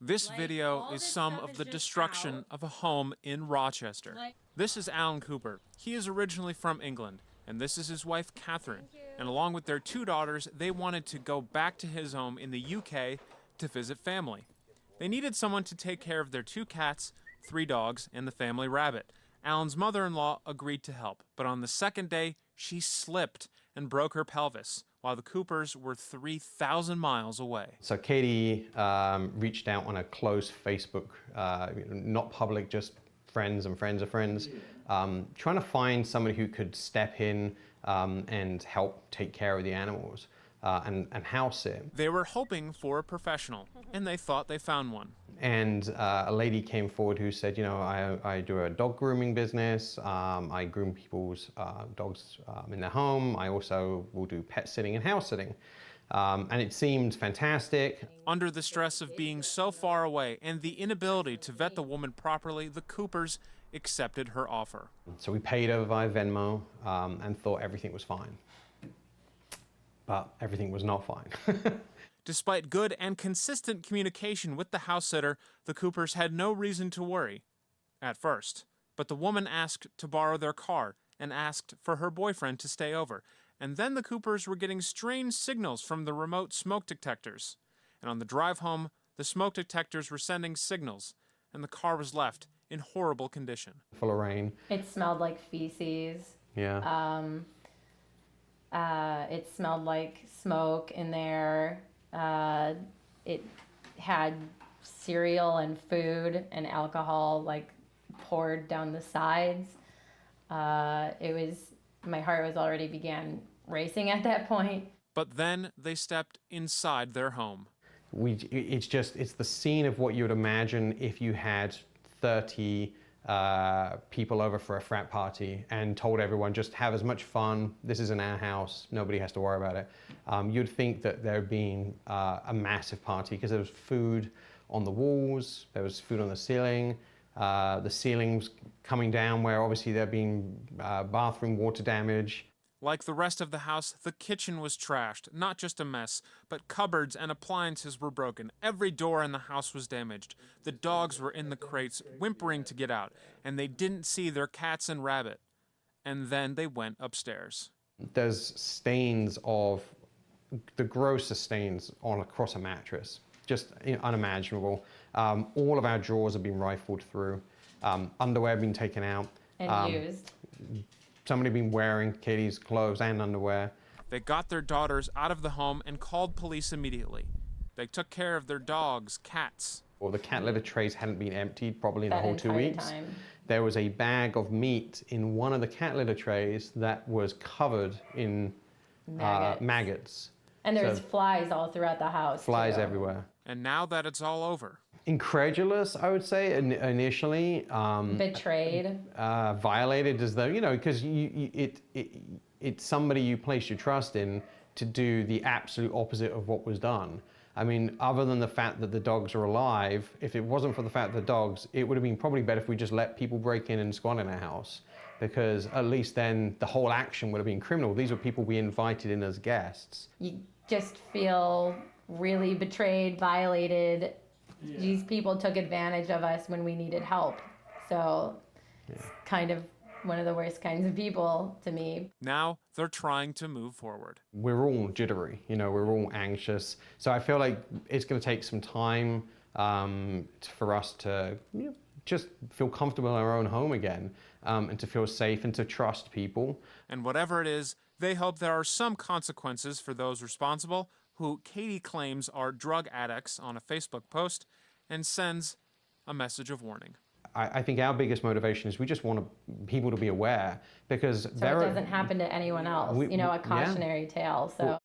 This video is some of the destruction of a home in Rochester. This is Alan Cooper. He is originally from England, and this is his wife, Katherine. And along with their 2 daughters, they wanted to go back to his home in the UK to visit family. They needed someone to take care of their 2 cats, 3 dogs, and the family rabbit. Alan's mother-in-law agreed to help, but on the second day, she slipped and broke her pelvis, while the Coopers were 3,000 miles away. So Katie reached out on a closed Facebook, not public, just friends and friends of friends, trying to find somebody who could step in and help take care of the animals and house it. They were hoping for a professional, and they thought they found one. And a lady came forward who said, you know, I do a dog grooming business. I groom people's dogs in their home. I also will do pet sitting and house sitting. And it seemed fantastic. Under the stress of being so far away and the inability to vet the woman properly, the Coopers accepted her offer. So we paid her via Venmo and thought everything was fine. But everything was not fine. Despite good and consistent communication with the house sitter, the Coopers had no reason to worry at first. But the woman asked to borrow their car and asked for her boyfriend to stay over. And then the Coopers were getting strange signals from the remote smoke detectors. And on the drive home, the smoke detectors were sending signals, and the car was left in horrible condition. Full of rain. It smelled like feces. Yeah. It smelled like smoke in there. It had cereal and food and alcohol like poured down the sides. My heart was already began racing at that point. But then they stepped inside their home. It's the scene of what you would imagine if you had 30 people over for a frat party and told everyone, just have as much fun. This is in our house. Nobody has to worry about it. You'd think that there had been a massive party because there was food on the walls, there was food on the ceiling. The ceilings coming down where obviously there had been bathroom water damage. Like the rest of the house, the kitchen was trashed. Not just a mess, but cupboards and appliances were broken. Every door in the house was damaged. The dogs were in the crates, whimpering to get out, and they didn't see their cats and rabbit. And then they went upstairs. There's stains of the grossest stains across a mattress. Just unimaginable. All of our drawers have been rifled through. Underwear been taken out. And used. Somebody been wearing Katie's clothes and underwear. They got their daughters out of the home and called police immediately. They took care of their dogs, cats. Well, the cat litter trays hadn't been emptied probably in the whole 2 weeks. Time. There was a bag of meat in one of the cat litter trays that was covered in maggots. And there's flies all throughout the house. Flies too. everywhere. And now that it's all over. Incredulous, I would say, initially. Betrayed. Violated, as though, you know, because it's somebody you place your trust in to do the absolute opposite of what was done. I mean, other than the fact that the dogs are alive, if it wasn't for the fact that the dogs, it would have been probably better if we just let people break in and squat in our house, because at least then the whole action would have been criminal. These were people we invited in as guests. You just feel really betrayed, violated. Yeah. These people took advantage of us when we needed help. So it's kind of one of the worst kinds of people to me. Now they're trying to move forward. We're all jittery, you know, we're all anxious. So I feel like it's going to take some time for us to just feel comfortable in our own home again, and to feel safe and to trust people. And whatever it is, they hope there are some consequences for those responsible, who Katie claims are drug addicts on a Facebook post, and sends a message of warning. I think our biggest motivation is we just want people to be aware, because so it doesn't happen to anyone else. A cautionary tale. So.